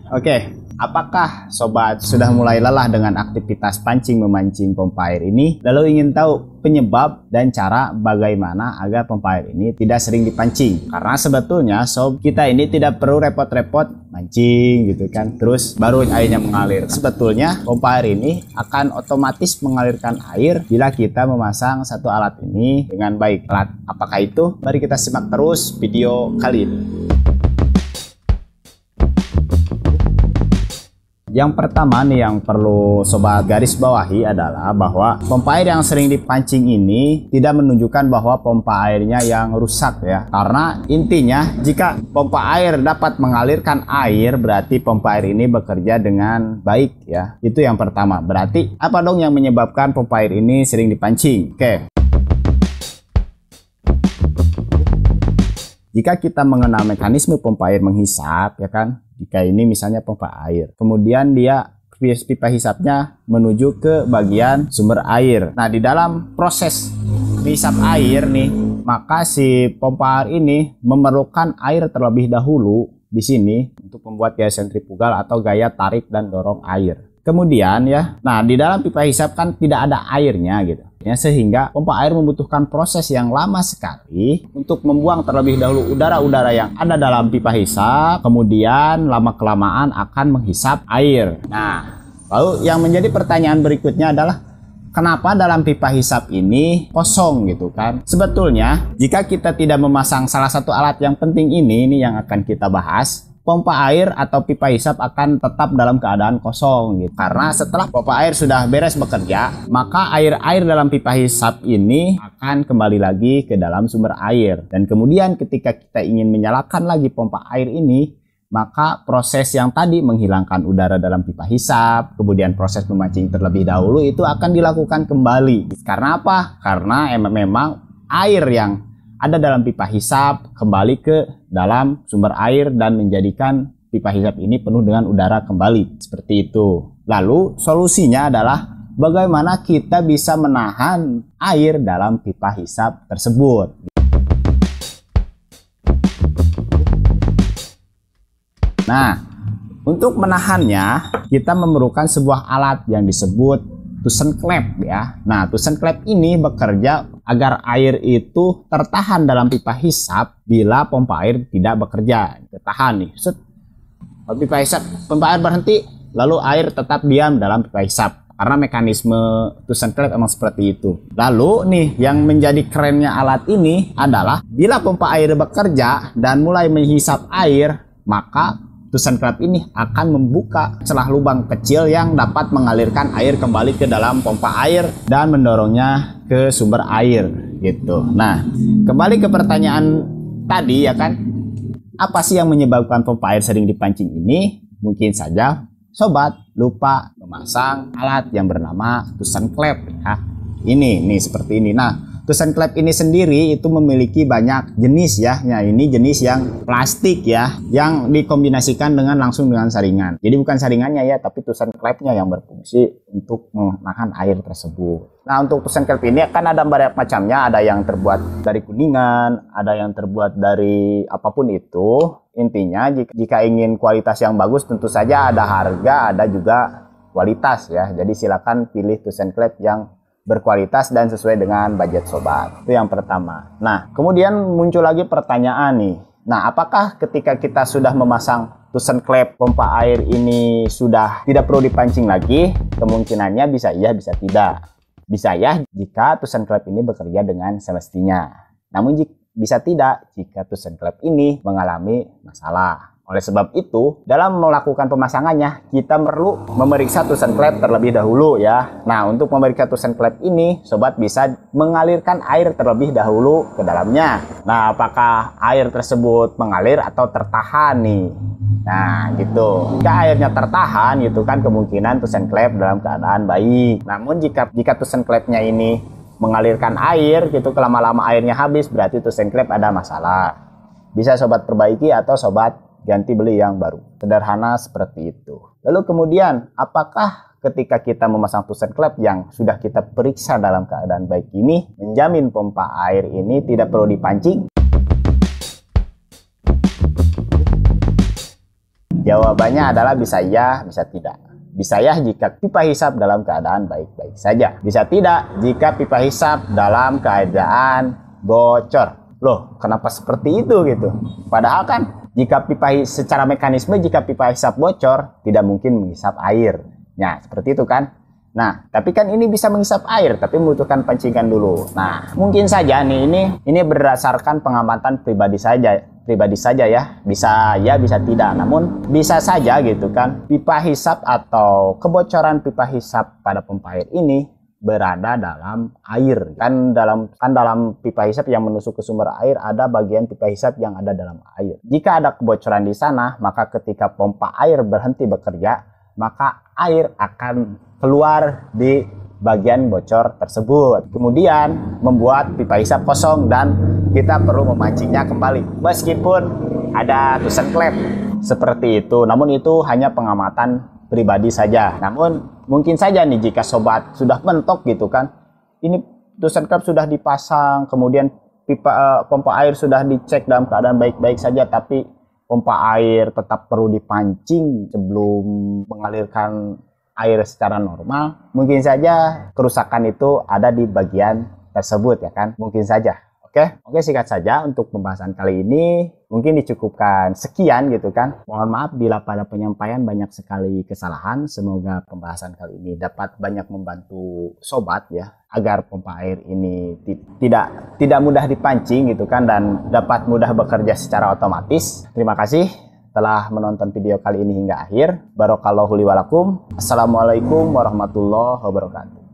Oke, apakah sobat sudah mulai lelah dengan aktivitas pancing-memancing pompa air ini? Lalu ingin tahu penyebab dan cara bagaimana agar pompa air ini tidak sering dipancing? Karena sebetulnya sob, kita ini tidak perlu repot-repot mancing gitu kan, terus baru airnya mengalir. Sebetulnya pompa air ini akan otomatis mengalirkan air bila kita memasang satu alat ini dengan baik. Alat apakah itu? Mari kita simak terus video kali ini. Yang pertama nih yang perlu sobat garis bawahi adalah bahwa pompa air yang sering dipancing ini tidak menunjukkan bahwa pompa airnya yang rusak ya. Karena intinya jika pompa air dapat mengalirkan air berarti pompa air ini bekerja dengan baik ya. Itu yang pertama. Berarti apa dong yang menyebabkan pompa air ini sering dipancing? Oke. Jika kita mengenal mekanisme pompa air menghisap ya kan. Jika ini misalnya pompa air, kemudian dia pipa hisapnya menuju ke bagian sumber air. Nah, di dalam proses menghisap air nih, maka si pompa air ini memerlukan air terlebih dahulu di sini untuk membuat gaya sentrifugal atau gaya tarik dan dorong air. Kemudian ya, nah di dalam pipa hisap kan tidak ada airnya gitu. Ya, sehingga pompa air membutuhkan proses yang lama sekali untuk membuang terlebih dahulu udara-udara yang ada dalam pipa hisap, kemudian lama-kelamaan akan menghisap air. Nah, lalu yang menjadi pertanyaan berikutnya adalah kenapa dalam pipa hisap ini kosong gitu kan? Sebetulnya jika kita tidak memasang salah satu alat yang penting ini yang akan kita bahas, pompa air atau pipa hisap akan tetap dalam keadaan kosong gitu. Karena setelah pompa air sudah beres bekerja, maka air-air dalam pipa hisap ini akan kembali lagi ke dalam sumber air. Dan kemudian ketika kita ingin menyalakan lagi pompa air ini, maka proses yang tadi menghilangkan udara dalam pipa hisap, kemudian proses memancing terlebih dahulu itu akan dilakukan kembali. Karena apa? Karena memang air yang ada dalam pipa hisap kembali ke dalam sumber air dan menjadikan pipa hisap ini penuh dengan udara kembali. Seperti itu. Lalu solusinya adalah bagaimana kita bisa menahan air dalam pipa hisap tersebut. Nah, untuk menahannya kita memerlukan sebuah alat yang disebut Tusen Klep ya. Nah, Tusen Klep ini bekerja agar air itu tertahan dalam pipa hisap bila pompa air tidak bekerja. Tertahan nih, set. Pipa hisap, pompa air berhenti, lalu air tetap diam dalam pipa hisap. Karena mekanisme Tusen Klep emang seperti itu. Lalu nih, yang menjadi kerennya alat ini adalah bila pompa air bekerja dan mulai menghisap air, maka Tusen Klep ini akan membuka celah lubang kecil yang dapat mengalirkan air kembali ke dalam pompa air dan mendorongnya ke sumber air gitu. Nah, kembali ke pertanyaan tadi ya kan, apa sih yang menyebabkan pompa air sering dipancing ini? Mungkin saja sobat lupa memasang alat yang bernama Tusen Klep ya. Ini seperti ini. Nah, Tusen Klep ini sendiri itu memiliki banyak jenis ya. Nah, ini jenis yang plastik ya, yang dikombinasikan langsung dengan saringan. Jadi bukan saringannya ya, tapi Tusen Klepnya yang berfungsi untuk menahan air tersebut. Nah, untuk Tusen Klep ini kan ada banyak macamnya. Ada yang terbuat dari kuningan, ada yang terbuat dari apapun itu. Intinya jika ingin kualitas yang bagus tentu saja ada harga, ada juga kualitas ya. Jadi silakan pilih Tusen Klep yang berkualitas dan sesuai dengan budget sobat. Itu yang pertama. Nah, kemudian muncul lagi pertanyaan nih. Nah, apakah ketika kita sudah memasang Tusen Klep pompa air ini sudah tidak perlu dipancing lagi? Kemungkinannya bisa iya, bisa tidak. Bisa ya jika Tusen Klep ini bekerja dengan semestinya. Namun bisa tidak jika Tusen Klep ini mengalami masalah. Oleh sebab itu, dalam melakukan pemasangannya, kita perlu memeriksa Tusen Klep terlebih dahulu ya. Nah, untuk memeriksa Tusen Klep ini, sobat bisa mengalirkan air terlebih dahulu ke dalamnya. Nah, apakah air tersebut mengalir atau tertahan nih? Nah, gitu. Jika airnya tertahan, gitu kan kemungkinan Tusen Klep dalam keadaan baik. Namun jika Tusen Klepnya ini mengalirkan air, gitu lama-lama airnya habis, berarti Tusen Klep ada masalah. Bisa sobat perbaiki atau sobat ganti beli yang baru. Sederhana seperti itu. Lalu kemudian, apakah ketika kita memasang Tusen Klep yang sudah kita periksa dalam keadaan baik ini, menjamin pompa air ini tidak perlu dipancing? Jawabannya adalah bisa ya, bisa tidak. Bisa ya jika pipa hisap dalam keadaan baik-baik saja. Bisa tidak jika pipa hisap dalam keadaan bocor. Loh, kenapa seperti itu gitu? Padahal kan jika secara mekanisme jika pipa hisap bocor tidak mungkin menghisap air. Nah, seperti itu kan? Nah, tapi kan ini bisa menghisap air, tapi membutuhkan pancingan dulu. Nah, mungkin saja nih ini berdasarkan pengamatan pribadi saja ya. Bisa ya, bisa tidak. Namun bisa saja gitu kan. Pipa hisap atau kebocoran pipa hisap pada pompa air ini berada dalam air. Kan dalam pipa hisap yang menusuk ke sumber air ada bagian pipa hisap yang ada dalam air. Jika ada kebocoran di sana, maka ketika pompa air berhenti bekerja, maka air akan keluar di bagian bocor tersebut, kemudian membuat pipa hisap kosong dan kita perlu memancingnya kembali meskipun ada tusen klep seperti itu. Namun itu hanya pengamatan pribadi saja. Namun mungkin saja nih jika sobat sudah mentok gitu kan, ini tusen klep sudah dipasang, kemudian pompa air sudah dicek dalam keadaan baik-baik saja, tapi pompa air tetap perlu dipancing sebelum mengalirkan air secara normal, mungkin saja kerusakan itu ada di bagian tersebut ya kan, mungkin saja. Oke, singkat saja untuk pembahasan kali ini mungkin dicukupkan sekian gitu kan. Mohon maaf bila pada penyampaian banyak sekali kesalahan. Semoga pembahasan kali ini dapat banyak membantu sobat ya, agar pompa air ini tidak mudah dipancing gitu kan, dan dapat mudah bekerja secara otomatis. Terima kasih telah menonton video kali ini hingga akhir. Barokallahu li walakum. Assalamualaikum warahmatullahi wabarakatuh.